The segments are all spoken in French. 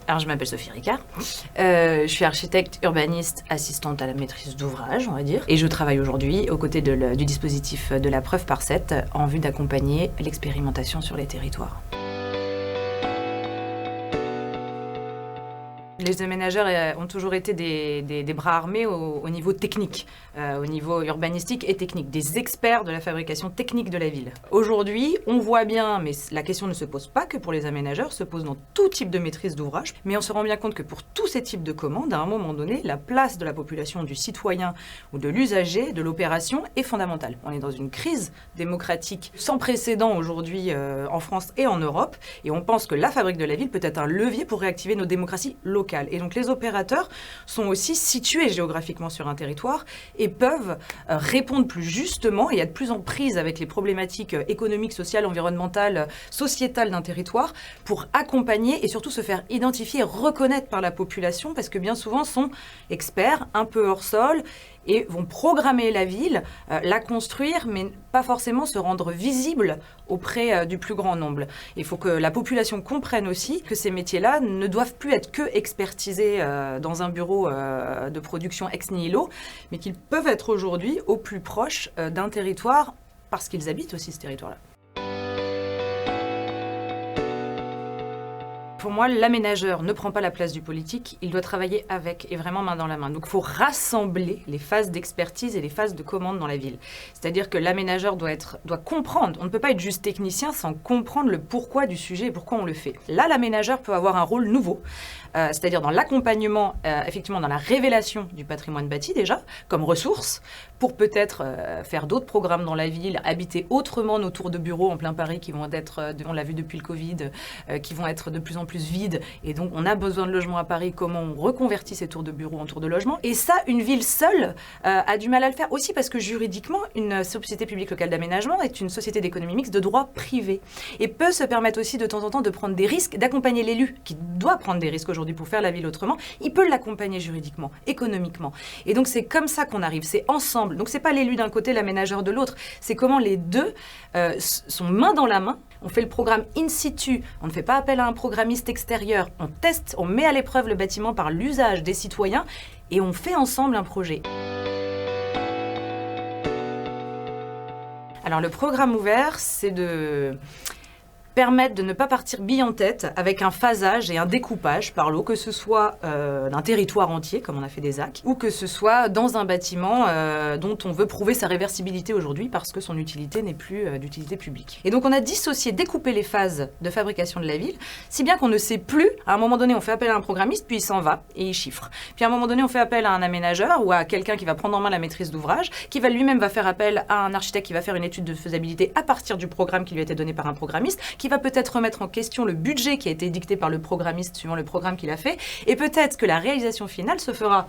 Alors, je m'appelle Sophie Ricard. Je suis architecte urbaniste, assistante à la maîtrise d'ouvrage, on va dire. Et je travaille aujourd'hui aux côtés du dispositif de la preuve par 7 en vue d'accompagner l'expérimentation sur les territoires. Les aménageurs ont toujours été des bras armés au niveau technique, au niveau urbanistique et technique, des experts de la fabrication technique de la ville. Aujourd'hui, on voit bien, mais la question ne se pose pas que pour les aménageurs, se pose dans tout type de maîtrise d'ouvrage, mais on se rend bien compte que pour tous ces types de commandes, à un moment donné, la place de la population, du citoyen ou de l'usager, de l'opération est fondamentale. On est dans une crise démocratique sans précédent aujourd'hui en France et en Europe, et on pense que la fabrique de la ville peut être un levier pour réactiver nos démocraties locales. Et donc les opérateurs sont aussi situés géographiquement sur un territoire et peuvent répondre plus justement et être plus en prise avec les problématiques économiques, sociales, environnementales, sociétales d'un territoire pour accompagner et surtout se faire identifier et reconnaître par la population parce que bien souvent sont experts, un peu hors sol et vont programmer la ville, la construire, mais pas forcément se rendre visible auprès du plus grand nombre. Il faut que la population comprenne aussi que ces métiers-là ne doivent plus être que expertisés dans un bureau de production ex nihilo, mais qu'ils peuvent être aujourd'hui au plus proche d'un territoire parce qu'ils habitent aussi ce territoire-là. Pour moi, l'aménageur ne prend pas la place du politique, il doit travailler avec et vraiment main dans la main. Donc il faut rassembler les phases d'expertise et les phases de commande dans la ville. C'est-à-dire que l'aménageur doit comprendre, on ne peut pas être juste technicien sans comprendre le pourquoi du sujet et pourquoi on le fait. Là, l'aménageur peut avoir un rôle nouveau, c'est-à-dire dans l'accompagnement, effectivement dans la révélation du patrimoine bâti déjà, comme ressource, pour peut-être faire d'autres programmes dans la ville, habiter autrement nos tours de bureaux en plein Paris qui vont être, on l'a vu depuis le Covid, qui vont être de plus en plus vides. Et donc, on a besoin de logements à Paris. Comment on reconvertit ces tours de bureaux en tours de logement? Et ça, une ville seule a du mal à le faire aussi parce que juridiquement, une société publique locale d'aménagement est une société d'économie mixte de droit privé et peut se permettre aussi de temps en temps de prendre des risques, d'accompagner l'élu qui doit prendre des risques aujourd'hui pour faire la ville autrement. Il peut l'accompagner juridiquement, économiquement. Et donc, c'est comme ça qu'on arrive. C'est ensemble. Donc, c'est pas l'élu d'un côté, l'aménageur de l'autre. C'est comment les deux sont main dans la main. On fait le programme in situ, on ne fait pas appel à un programmiste extérieur, on teste, on met à l'épreuve le bâtiment par l'usage des citoyens et on fait ensemble un projet. Alors le programme ouvert, c'est de permettre de ne pas partir bille en tête avec un phasage et un découpage par l'eau, que ce soit d'un territoire entier, comme on a fait des ZAC, ou que ce soit dans un bâtiment dont on veut prouver sa réversibilité aujourd'hui parce que son utilité n'est plus d'utilité publique. Et donc on a dissocié, découpé les phases de fabrication de la ville, si bien qu'on ne sait plus, à un moment donné on fait appel à un programmiste, puis il s'en va et il chiffre. Puis à un moment donné on fait appel à un aménageur ou à quelqu'un qui va prendre en main la maîtrise d'ouvrage, qui va lui-même va faire appel à un architecte qui va faire une étude de faisabilité à partir du programme qui lui a été donné par un programmiste, qui va peut-être remettre en question le budget qui a été dicté par le programmiste suivant le programme qu'il a fait, et peut-être que la réalisation finale se fera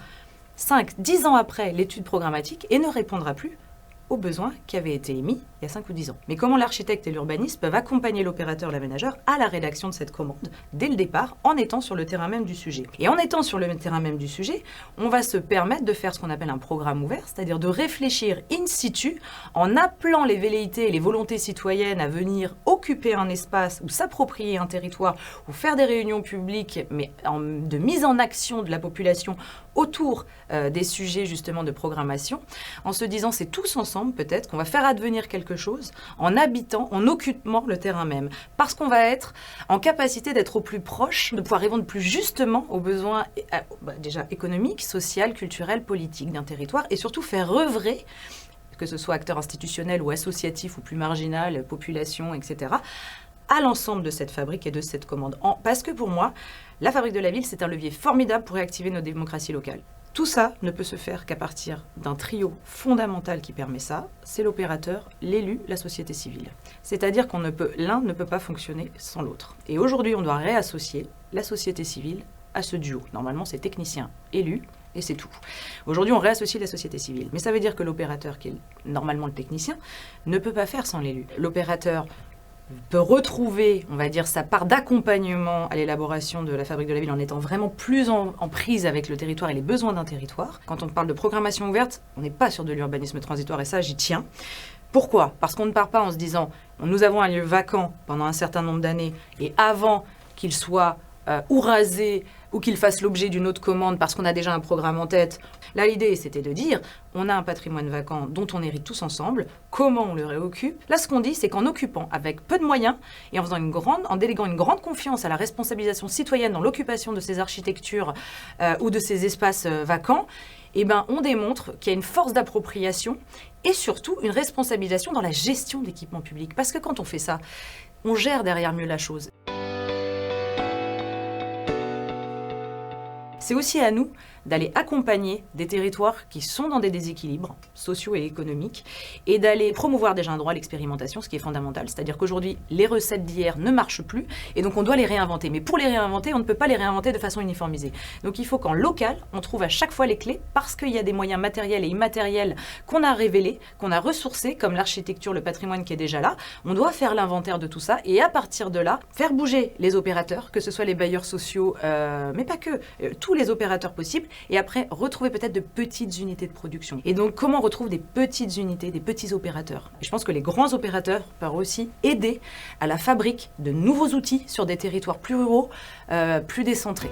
5-10 ans après l'étude programmatique et ne répondra plus aux besoins qui avaient été émis il y a 5 ou 10 ans. Mais comment l'architecte et l'urbaniste peuvent accompagner l'opérateur, l'aménageur, à la rédaction de cette commande, dès le départ, en étant sur le terrain même du sujet. Et en étant sur le terrain même du sujet, on va se permettre de faire ce qu'on appelle un programme ouvert, c'est-à-dire de réfléchir in situ, en appelant les velléités et les volontés citoyennes à venir occuper un espace ou s'approprier un territoire, ou faire des réunions publiques, mais de mise en action de la population autour des sujets justement de programmation, en se disant c'est tous ensemble peut-être qu'on va faire advenir quelque chose en habitant, en occupant le terrain même. Parce qu'on va être en capacité d'être au plus proche, de pouvoir répondre plus justement aux besoins déjà économiques, sociaux, culturels, politiques d'un territoire et surtout faire œuvrer, que ce soit acteur institutionnel ou associatif ou plus marginal, population, etc., à l'ensemble de cette fabrique et de cette commande. Parce que pour moi, la fabrique de la ville, c'est un levier formidable pour réactiver nos démocraties locales. Tout ça ne peut se faire qu'à partir d'un trio fondamental qui permet ça, c'est l'opérateur, l'élu, la société civile. C'est-à-dire l'un ne peut pas fonctionner sans l'autre. Et aujourd'hui, on doit réassocier la société civile à ce duo. Normalement, c'est technicien, élu, et c'est tout. Aujourd'hui, on réassocie la société civile. Mais ça veut dire que l'opérateur, qui est normalement le technicien, ne peut pas faire sans l'élu. L'opérateur peut retrouver, on va dire, sa part d'accompagnement à l'élaboration de la fabrique de la ville en étant vraiment plus en prise avec le territoire et les besoins d'un territoire. Quand on parle de programmation ouverte, on n'est pas sur de l'urbanisme transitoire et ça, j'y tiens. Pourquoi ? Parce qu'on ne part pas en se disant « nous avons un lieu vacant pendant un certain nombre d'années et avant qu'il soit ou rasés, ou qu'ils fassent l'objet d'une autre commande parce qu'on a déjà un programme en tête. Là, l'idée, c'était de dire, on a un patrimoine vacant dont on hérite tous ensemble, comment on le réoccupe. Là, ce qu'on dit, c'est qu'en occupant avec peu de moyens et en déléguant une grande confiance à la responsabilisation citoyenne dans l'occupation de ces architectures ou de ces espaces vacants, eh ben, on démontre qu'il y a une force d'appropriation et surtout une responsabilisation dans la gestion d'équipements publics. Parce que quand on fait ça, on gère derrière mieux la chose. C'est aussi à nous d'aller accompagner des territoires qui sont dans des déséquilibres sociaux et économiques et d'aller promouvoir déjà un droit à l'expérimentation, ce qui est fondamental. C'est-à-dire qu'aujourd'hui, les recettes d'hier ne marchent plus et donc on doit les réinventer. Mais pour les réinventer, on ne peut pas les réinventer de façon uniformisée. Donc il faut qu'en local, on trouve à chaque fois les clés parce qu'il y a des moyens matériels et immatériels qu'on a révélés, qu'on a ressourcés, comme l'architecture, le patrimoine qui est déjà là. On doit faire l'inventaire de tout ça et à partir de là, faire bouger les opérateurs, que ce soit les bailleurs sociaux, mais pas que, tous les opérateurs possibles, et après retrouver peut-être de petites unités de production. Et donc comment on retrouve des petites unités, des petits opérateurs? Et je pense que les grands opérateurs peuvent aussi aider à la fabrique de nouveaux outils sur des territoires plus ruraux, plus décentrés.